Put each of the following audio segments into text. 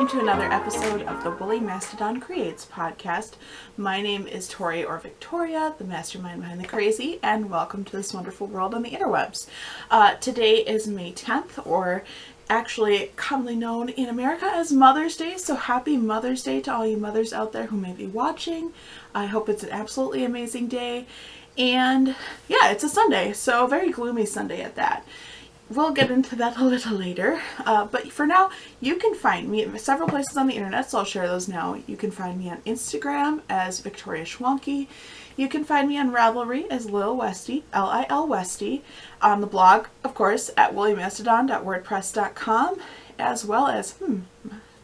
welcome to another episode of the Woolly Mastadon Creates podcast. My name is Tori or Victoria, the mastermind behind the crazy, and welcome to this wonderful world on the interwebs. Today is May 10th, or actually commonly known in America as Mother's Day, so happy Mother's Day to all you mothers out there who may be watching. I hope it's an absolutely amazing day, and yeah, it's a Sunday, so a very gloomy Sunday at that. We'll get into that a little later, but for now, you can find me at several places on the internet, so I'll share those now. You can find me on Instagram as Victoria Schwanke. You can find me on Ravelry as lilwestie, L-I-L-Westie, on the blog, of course, at woolymastodon.wordpress.com, as well as,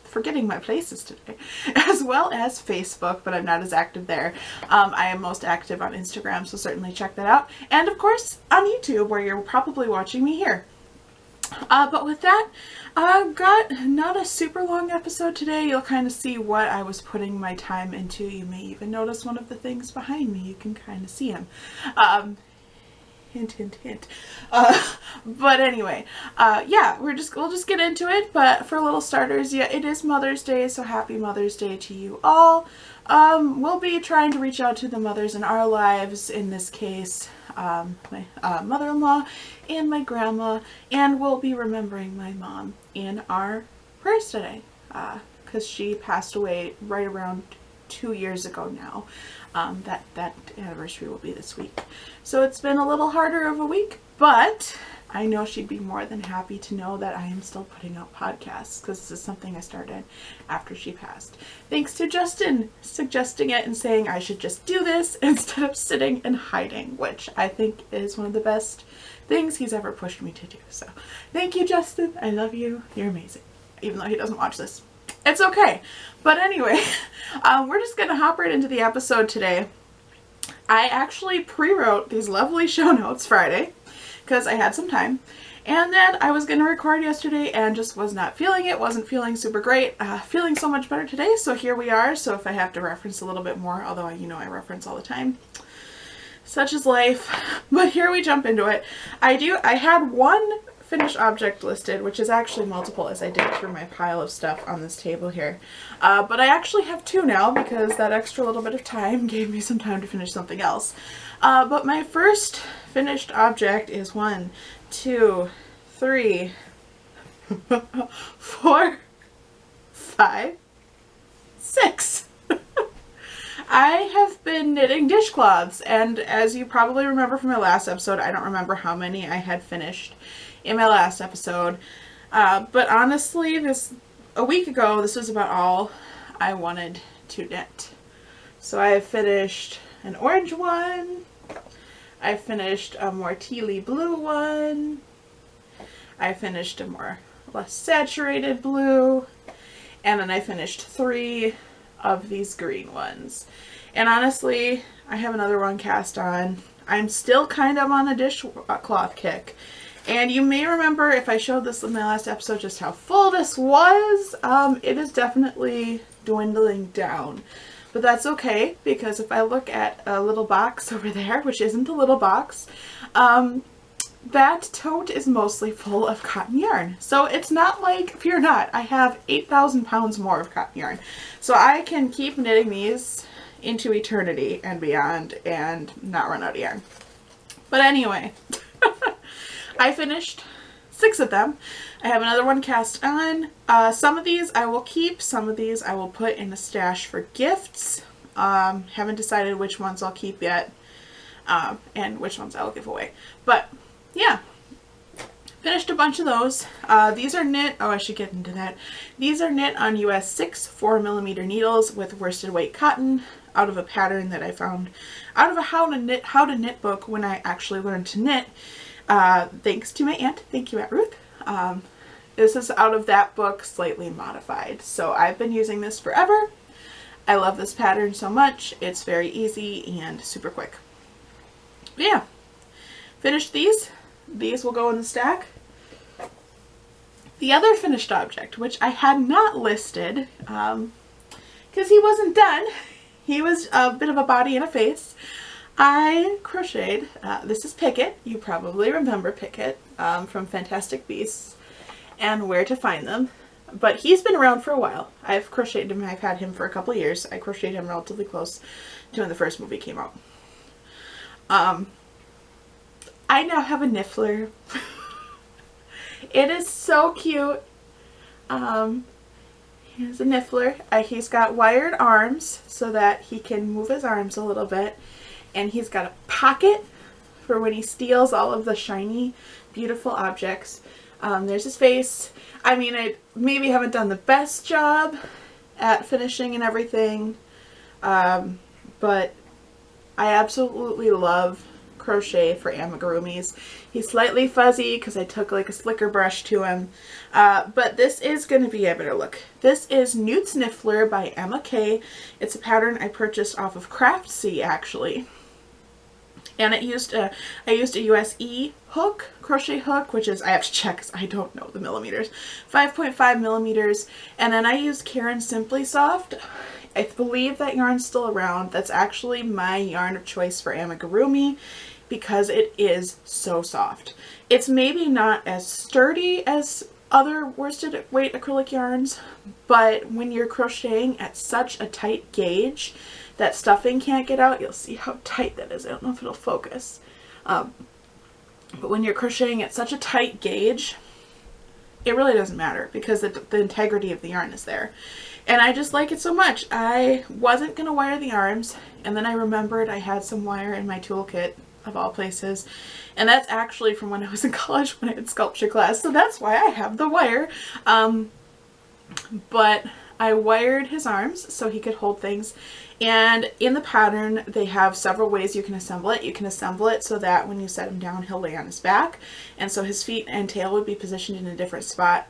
forgetting my places today, as well as Facebook, but I'm not as active there. I am most active on Instagram, so certainly check that out. And of course, on YouTube, where you're probably watching me here. But with that, I've got not a super long episode today. You'll kind of see what I was putting my time into. You may even notice one of the things behind me. You can kind of see him. Hint, hint, hint. But anyway, yeah, we'll just get into it. But for little starters, yeah, it is Mother's Day, so happy Mother's Day to you all. We'll be trying to reach out to the mothers in our lives, in this case, my mother-in-law and my grandma, and we'll be remembering my mom in our prayers today, because she passed away right around 2 years ago now. That anniversary will be this week. So it's been a little harder of a week, but I know she'd be more than happy to know that I am still putting out podcasts, because this is something I started after she passed. Thanks to Justin suggesting it and saying I should just do this instead of sitting and hiding, which I think is one of the best things he's ever pushed me to do. So thank you, Justin. I love you. You're amazing. Even though he doesn't watch this. It's okay. But anyway, we're just going to hop right into the episode today. I actually pre-wrote these lovely show notes Friday because I had some time. And then I was going to record yesterday and just was not feeling it. Wasn't feeling super great. Feeling so much better today. So here we are. So if I have to reference a little bit more, although I reference all the time. Such is life. But here we jump into it. I had one finished object listed, which is actually multiple as I dig through my pile of stuff on this table here. But I actually have two now because that extra little bit of time gave me some time to finish something else. But my first finished object is 1, 2, 3, 4, 5, 6. I have been knitting dishcloths, and as you probably remember from my last episode, I don't remember how many I had finished in my last episode, but honestly, a week ago, this was about all I wanted to knit. So I have finished an orange one, I finished a more tealy blue one, I finished a less saturated blue, and then I finished 3 of these green ones. And honestly, I have another one cast on. I'm still kind of on a dishcloth kick. And you may remember if I showed this in my last episode just how full this was. It is definitely dwindling down. But that's okay, because if I look at a little box over there, which isn't a little box, that tote is mostly full of cotton yarn. So it's not like, fear not, I have 8,000 pounds more of cotton yarn. So I can keep knitting these into eternity and beyond and not run out of yarn. But anyway, I finished 6 of them. I have another one cast on. Some of these I will keep, some of these I will put in a stash for gifts. Haven't decided which ones I'll keep yet, and which ones I'll give away. But yeah, finished a bunch of those. These are knit, I should get into that. These are knit on US 6 4mm needles with worsted weight cotton out of a pattern that I found out of a how to knit book when I actually learned to knit. Thanks to my aunt. Thank you, Aunt Ruth. This is out of that book, slightly modified. So I've been using this forever. I love this pattern so much. It's very easy and super quick. But yeah, finished these. These will go in the stack. The other finished object, which I had not listed, because he wasn't done. He was a bit of a body and a face. I crocheted, this is Picket. You probably remember Picket from Fantastic Beasts and Where to Find Them. but he's been around for a while. I've crocheted him. I've had him for a couple of years. I crocheted him relatively close to when the first movie came out. I now have a Niffler. It is so cute. Here's a Niffler. He's got wired arms so that he can move his arms a little bit. And he's got a pocket for when he steals all of the shiny, beautiful objects. There's his face. I mean, I maybe haven't done the best job at finishing and everything, but I absolutely love Crochet for amigurumis. He's slightly fuzzy because I took like a slicker brush to him, but this is going to be a better look. This is Newt's Niffler by Emma Kay. It's a pattern I purchased off of Craftsy actually. And I used a USE hook, crochet hook, which is, I have to check because I don't know the millimeters, 5.5 millimeters. And then I used Caron Simply Soft. I believe that yarn's still around. That's actually my yarn of choice for amigurumi because it is so soft. It's maybe not as sturdy as other worsted weight acrylic yarns, but when you're crocheting at such a tight gauge that stuffing can't get out, you'll see how tight that is. I don't know if it'll focus. But when you're crocheting at such a tight gauge, it really doesn't matter because the integrity of the yarn is there. And I just like it so much. I wasn't going to wire the arms, and then I remembered I had some wire in my toolkit, of all places. And that's actually from when I was in college when I had sculpture class. So that's why I have the wire. But I wired his arms so he could hold things. And in the pattern, they have several ways you can assemble it. You can assemble it so that when you set him down, he'll lay on his back. And so his feet and tail would be positioned in a different spot.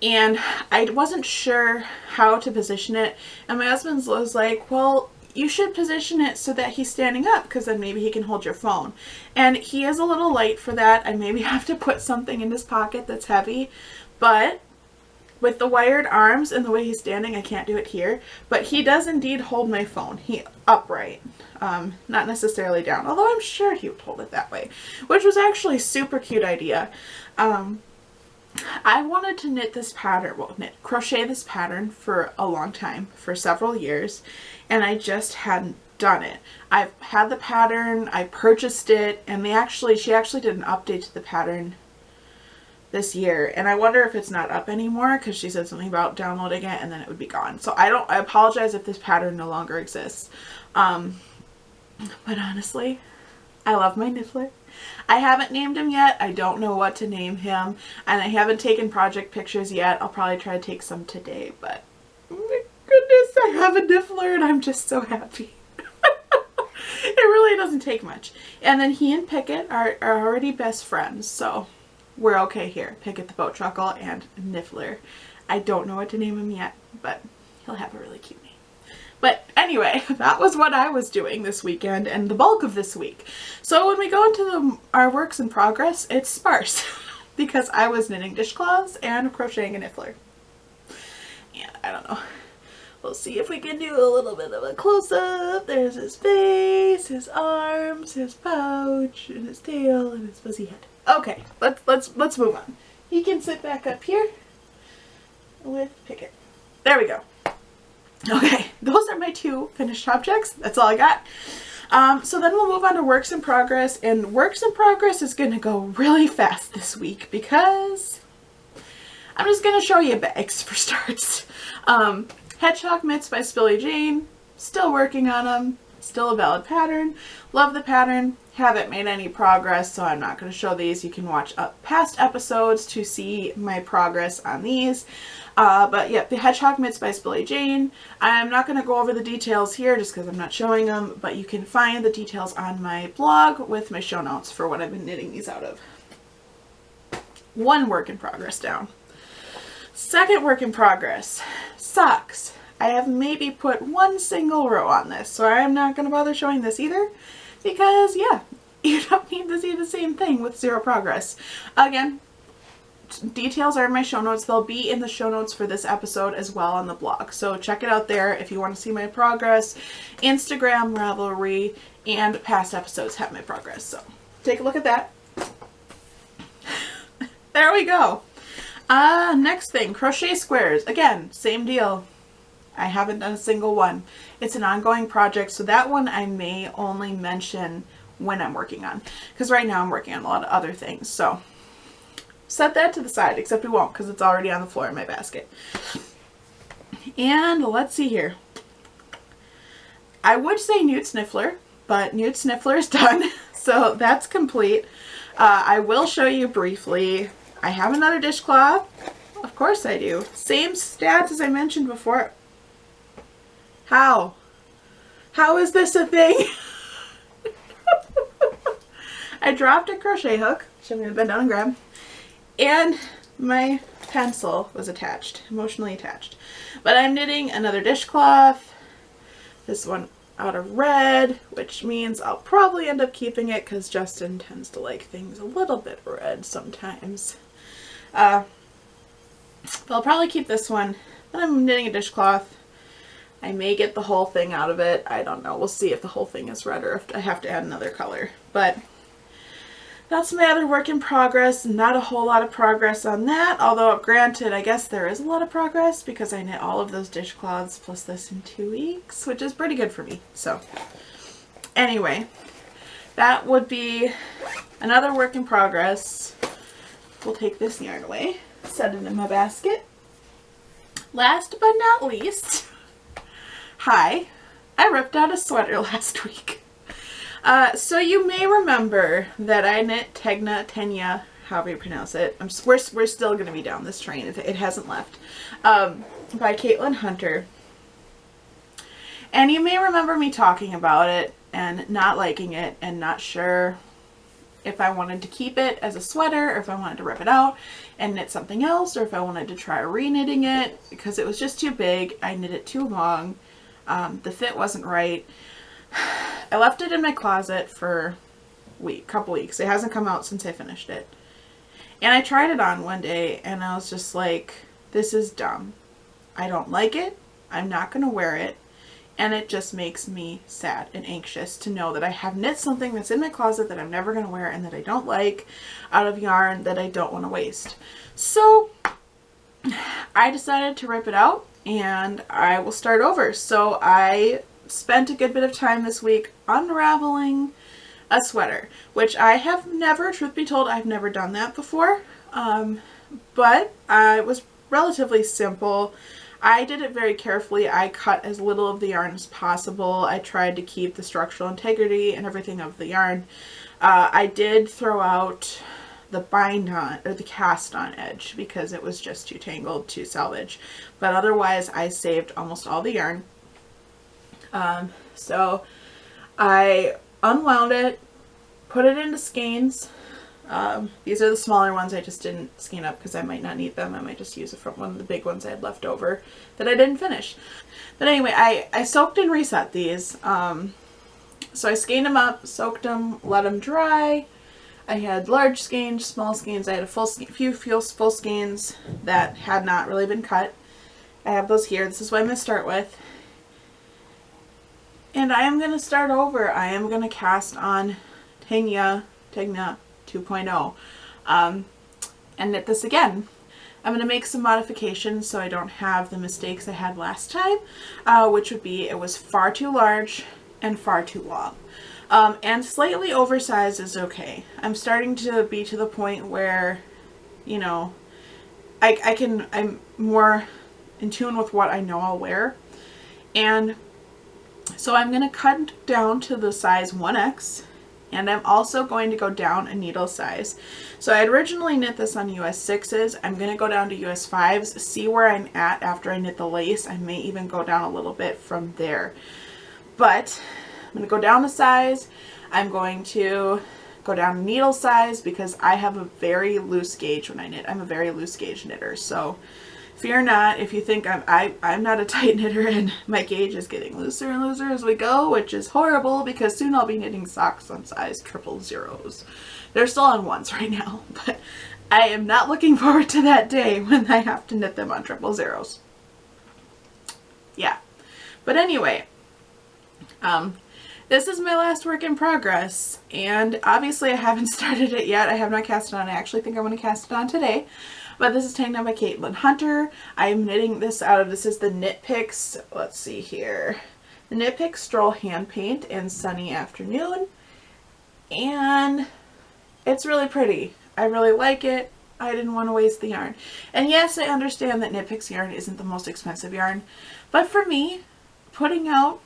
And I wasn't sure how to position it. And my husband was like, well, you should position it so that he's standing up because then maybe he can hold your phone. And he is a little light for that. I maybe have to put something in his pocket that's heavy. But with the wired arms and the way he's standing, I can't do it here. But he does indeed hold my phone. He upright. Not necessarily down. Although I'm sure he would hold it that way. Which was actually a super cute idea. I wanted to knit this pattern, crochet this pattern for a long time, for several years, and I just hadn't done it. I've had the pattern, I purchased it, and she actually did an update to the pattern this year, and I wonder if it's not up anymore because she said something about downloading it and then it would be gone. So I apologize if this pattern no longer exists. But honestly, I love my Niffler. I haven't named him yet. I don't know what to name him. And I haven't taken project pictures yet. I'll probably try to take some today. But, oh my goodness, I have a Niffler and I'm just so happy. It really doesn't take much. And then he and Pickett are already best friends. So, we're okay here. Pickett the Boat Truckle and Niffler. I don't know what to name him yet. But he'll have a really cute name. But anyway, that was what I was doing this weekend and the bulk of this week. So when we go into our works in progress, it's sparse because I was knitting dishcloths and crocheting a Niffler. Yeah, I don't know. We'll see if we can do a little bit of a close-up. There's his face, his arms, his pouch, and his tail, and his fuzzy head. Okay, let's move on. He can sit back up here with Pickett. There we go. Okay, those are my two finished objects. That's all I got. So then we'll move on to works in progress, and works in progress is going to go really fast this week because I'm just going to show you bags for starts. Hedgehog Mitts by Spilly Jane, still working on them, still a valid pattern. Love the pattern, haven't made any progress, so I'm not going to show these. You can watch past episodes to see my progress on these. But yeah, the Hedgehog Mitts by Spilly Jane. I'm not going to go over the details here just because I'm not showing them, but you can find the details on my blog with my show notes for what I've been knitting these out of. One work in progress down. Second work in progress, socks. I have maybe put one single row on this, so I'm not going to bother showing this either because, yeah, you don't need to see the same thing with zero progress. Again, details are in my show notes. They'll be in the show notes for this episode as well on the blog. So check it out there if you want to see my progress. Instagram, Ravelry, and past episodes have my progress. So take a look at that. There we go. Next thing, crochet squares. Again, same deal. I haven't done a single one. It's an ongoing project, so that one I may only mention when I'm working on, because right now I'm working on a lot of other things. So set that to the side, except we won't because it's already on the floor in my basket. And let's see here. I would say Newt's Niffler, but Newt's Niffler is done, so that's complete. I will show you briefly. I have another dishcloth. Of course I do. Same stats as I mentioned before. How? How is this a thing? I dropped a crochet hook, which I'm going to bend down and grab, and my pencil was attached, emotionally attached. But I'm knitting another dishcloth, this one out of red, which means I'll probably end up keeping it because Justin tends to like things a little bit red sometimes. But I'll probably keep this one. Then I'm knitting a dishcloth. I may get the whole thing out of it. I don't know. We'll see if the whole thing is red or if I have to add another color. But that's my other work in progress. Not a whole lot of progress on that. Although, granted, I guess there is a lot of progress because I knit all of those dishcloths plus this in 2 weeks, which is pretty good for me. So, anyway, that would be another work in progress. We'll take this yarn away, set it in my basket. Last but not least, hi, I ripped out a sweater last week. So you may remember that I knit Tenya, however you pronounce it. We're still going to be down this train. It hasn't left. By Caitlin Hunter. And you may remember me talking about it and not liking it and not sure if I wanted to keep it as a sweater or if I wanted to rip it out and knit something else, or if I wanted to try re-knitting it because it was just too big. I knit it too long. The fit wasn't right. I left it in my closet for a couple weeks. It hasn't come out since I finished it. And I tried it on one day and I was just like, this is dumb. I don't like it. I'm not going to wear it. And it just makes me sad and anxious to know that I have knit something that's in my closet that I'm never going to wear and that I don't like out of yarn that I don't want to waste. So I decided to rip it out and I will start over. So I spent a good bit of time this week unraveling a sweater, which I have never, truth be told, I've never done that before. But it was relatively simple. I did it very carefully. I cut as little of the yarn as possible. I tried to keep the structural integrity and everything of the yarn. I did throw out the bind on, or the cast on edge, because it was just too tangled to salvage. But otherwise, I saved almost all the yarn. So I unwound it, put it into skeins. These are the smaller ones. I just didn't skein up because I might not need them. I might just use it from one of the big ones I had left over that I didn't finish. But anyway, I soaked and reset these. So I skeined them up, soaked them, let them dry. I had large skeins, small skeins. I had a few full skeins that had not really been cut. I have those here. This is what I'm going to start with. And I am going to start over. I am going to cast on Tenya 2.0 and knit this again. I'm going to make some modifications so I don't have the mistakes I had last time, which would be it was far too large and far too long. And slightly oversized is okay. I'm starting to be to the point where, you know, I'm more in tune with what I know I'll wear. And so I'm going to cut down to the size 1X, and I'm also going to go down a needle size. So I had originally knit this on US 6s. I'm going to go down to US 5s, see where I'm at after I knit the lace. I may even go down a little bit from there. But I'm going to go down a size. I'm going to go down a needle size because I have a very loose gauge when I knit. I'm a very loose gauge knitter, so fear not if you think I'm not a tight knitter and my gauge is getting looser and looser as we go, which is horrible because soon I'll be knitting socks on size 000s. They're still on 1s right now, but I am not looking forward to that day when I have to knit them on 000s. Yeah, but anyway, This is my last work in progress, and obviously I haven't started it yet. I have not cast it on. I actually think I'm going to cast it on today. But this is taken out by Caitlin Hunter. I'm knitting this out of, this is the Knit Picks, let's see here, the Knit Picks Stroll Hand Paint in Sunny Afternoon. And it's really pretty. I really like it. I didn't want to waste the yarn. And yes, I understand that Knit Picks yarn isn't the most expensive yarn, but for me, putting out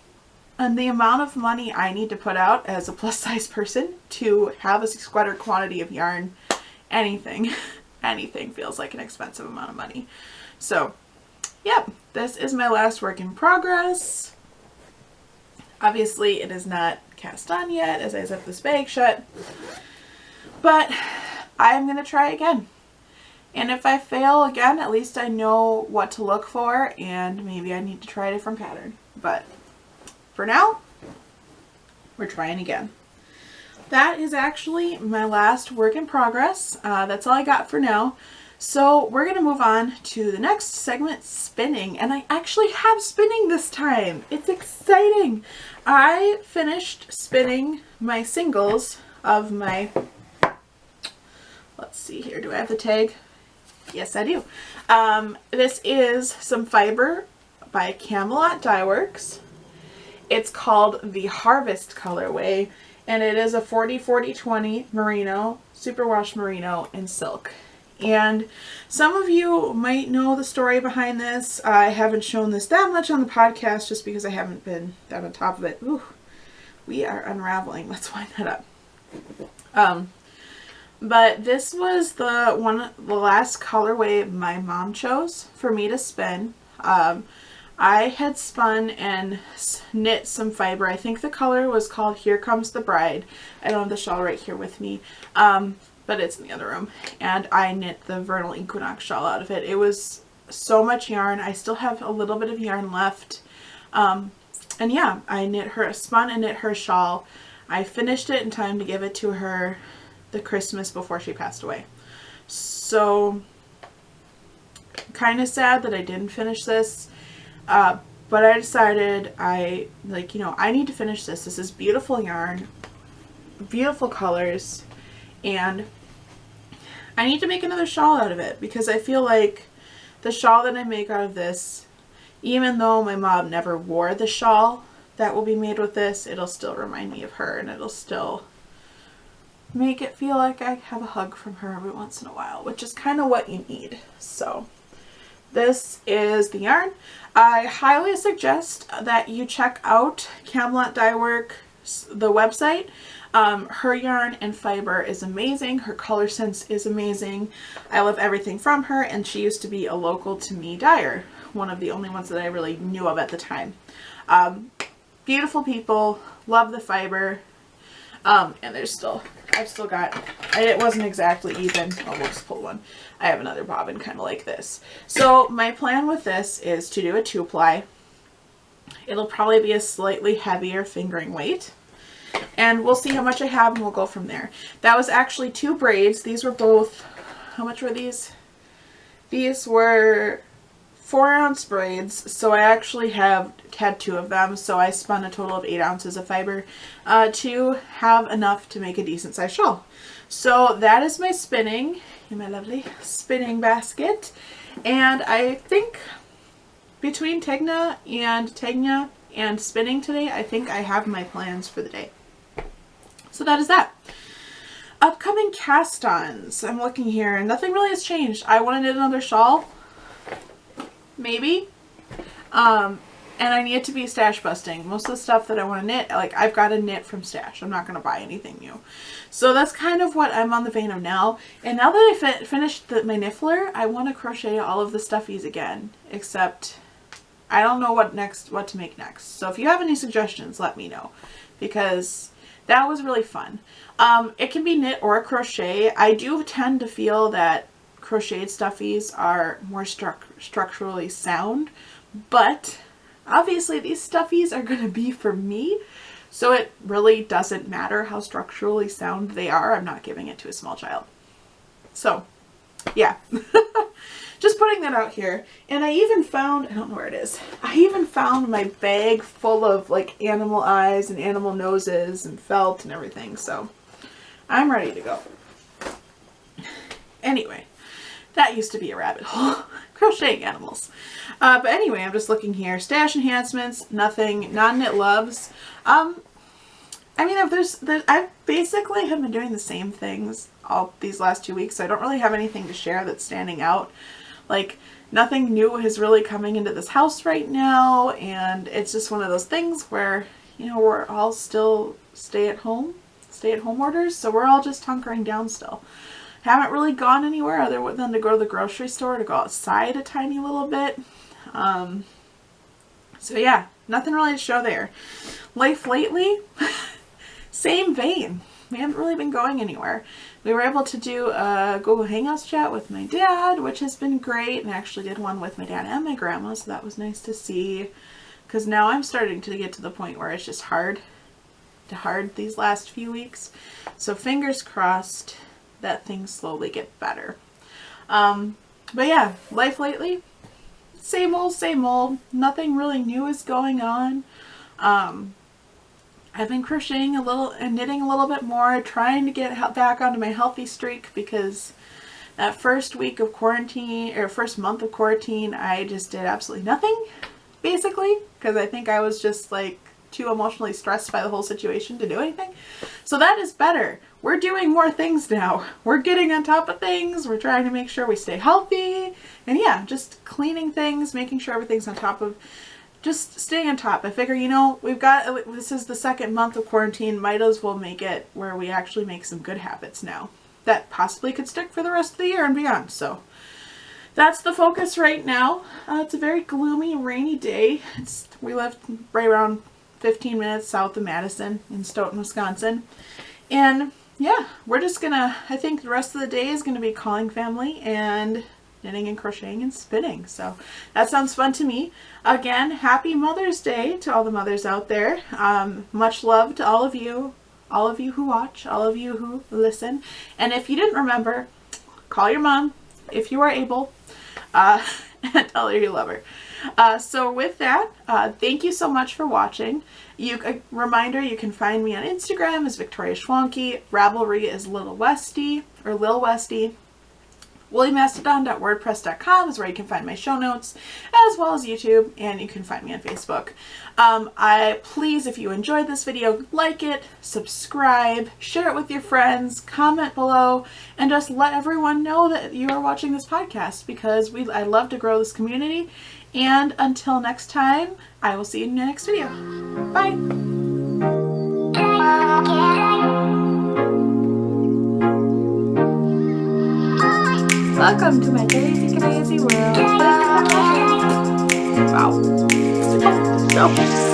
and the amount of money I need to put out as a plus size person to have a sweater quantity of yarn, anything feels like an expensive amount of money. So, yep, this is my last work in progress. Obviously, it is not cast on yet as I zip this bag shut, but I'm going to try again. And if I fail again, at least I know what to look for, and maybe I need to try a different pattern. But for now, we're trying again. That is actually my last work in progress. That's all I got for now. So we're going to move on to the next segment, spinning. And I actually have spinning this time. It's exciting. I finished spinning my singles of my, let's see here, do I have the tag? Yes, I do. This is some fiber by Camelot Dye Works. It's called the Harvest colorway, and it is a 40-40-20 merino, superwash merino in silk. And some of you might know the story behind this. I haven't shown this that much on the podcast just because I haven't been that on top of it. Ooh, we are unraveling. Let's wind that up. But this was the last colorway my mom chose for me to spin. I had spun and knit some fiber. I think the color was called Here Comes the Bride. I don't have the shawl right here with me, but it's in the other room. And I knit the Vernal Equinox shawl out of it. It was so much yarn. I still have a little bit of yarn left. And yeah, I spun and knit her shawl. I finished it in time to give it to her the Christmas before she passed away. So, kind of sad that I didn't finish this. But I decided I need to finish this. This is beautiful yarn, beautiful colors, and I need to make another shawl out of it because I feel like the shawl that I make out of this, even though my mom never wore the shawl that will be made with this, it'll still remind me of her, and it'll still make it feel like I have a hug from her every once in a while, which is kind of what you need. So this is the yarn. I highly suggest that you check out Camelot Dye Works, the website. Her yarn and fiber is amazing. Her color sense is amazing. I love everything from her, and she used to be a local to me dyer, one of the only ones that I really knew of at the time. Beautiful people, love the fiber, and I've still got, it wasn't exactly even, we'll just pull one. I have another bobbin kind of like this. So my plan with this is to do a 2-ply. It'll probably be a slightly heavier fingering weight, and we'll see how much I have and we'll go from there. That was actually 2 braids. These were both, how much were these? These were 4-ounce braids, so I actually had 2 of them, so I spun a total of 8 ounces of fiber to have enough to make a decent sized shawl. So that is my spinning in my lovely spinning basket, and I think between Tegna and spinning today, I think I have my plans for the day. So that is that. Upcoming cast-ons. I'm looking here and nothing really has changed. I want to knit another shawl. Maybe. And I need it to be stash busting. Most of the stuff that I want to knit, like, I've got to knit from stash. I'm not going to buy anything new. So that's kind of what I'm on the vein of now. And now that I finished my Niffler, I want to crochet all of the stuffies again. Except I don't know what to make next. So if you have any suggestions, let me know. Because that was really fun. It can be knit or crochet. I do tend to feel that crocheted stuffies are more structurally sound, but obviously these stuffies are going to be for me, so it really doesn't matter how structurally sound they are. I'm not giving it to a small child. So yeah. just putting that out here. And I even found, I don't know where it is, I even found my bag full of like animal eyes and animal noses and felt and everything. So I'm ready to go. Anyway, that used to be a rabbit hole. Crocheting animals. But anyway, I'm just looking here. Stash enhancements, nothing. Non-knit loves. I mean, I basically have been doing the same things all these last 2 weeks, so I don't really have anything to share that's standing out. Like, nothing new is really coming into this house right now, and it's just one of those things where, you know, we're all still stay-at-home orders, so we're all just hunkering down still. Haven't really gone anywhere other than to go to the grocery store, to go outside a tiny little bit. So yeah, nothing really to show there. Life lately, same vein. We haven't really been going anywhere. We were able to do a Google Hangouts chat with my dad, which has been great, and I actually did one with my dad and my grandma, so that was nice to see. Because now I'm starting to get to the point where it's just hard these last few weeks. So fingers crossed that things slowly get better. But yeah, life lately, same old. Nothing really new is going on. I've been crocheting a little and knitting a little bit more, trying to get back onto my healthy streak, because that first week of quarantine, or first month of quarantine, I just did absolutely nothing, basically, because I think I was just like too emotionally stressed by the whole situation to do anything. So that is better. We're doing more things now. We're getting on top of things. We're trying to make sure we stay healthy. And yeah, just cleaning things, making sure everything's on top of, just staying on top. I figure, you know, this is the second month of quarantine. Might as well make it where we actually make some good habits now that possibly could stick for the rest of the year and beyond. So that's the focus right now. It's a very gloomy, rainy day. We live right around 15 minutes south of Madison in Stoughton, Wisconsin. And yeah, we're just gonna, I think the rest of the day is gonna be calling family and knitting and crocheting and spinning. So that sounds fun to me. Again, happy Mother's Day to all the mothers out there. Much love to all of you who watch, all of you who listen. And if you didn't remember, call your mom if you are able, and tell her you love her. So with that, thank you so much for watching. A reminder, you can find me on Instagram as Victoria Schwanke. Ravelry is lilwestie, or lilwestie. Mastadon.wordpress.com is where you can find my show notes, as well as YouTube, and you can find me on Facebook. Please, if you enjoyed this video, like it, subscribe, share it with your friends, comment below, and just let everyone know that you are watching this podcast, because I love to grow this community. And until next time, I will see you in the next video. Bye! Welcome to my crazy world. Wow. So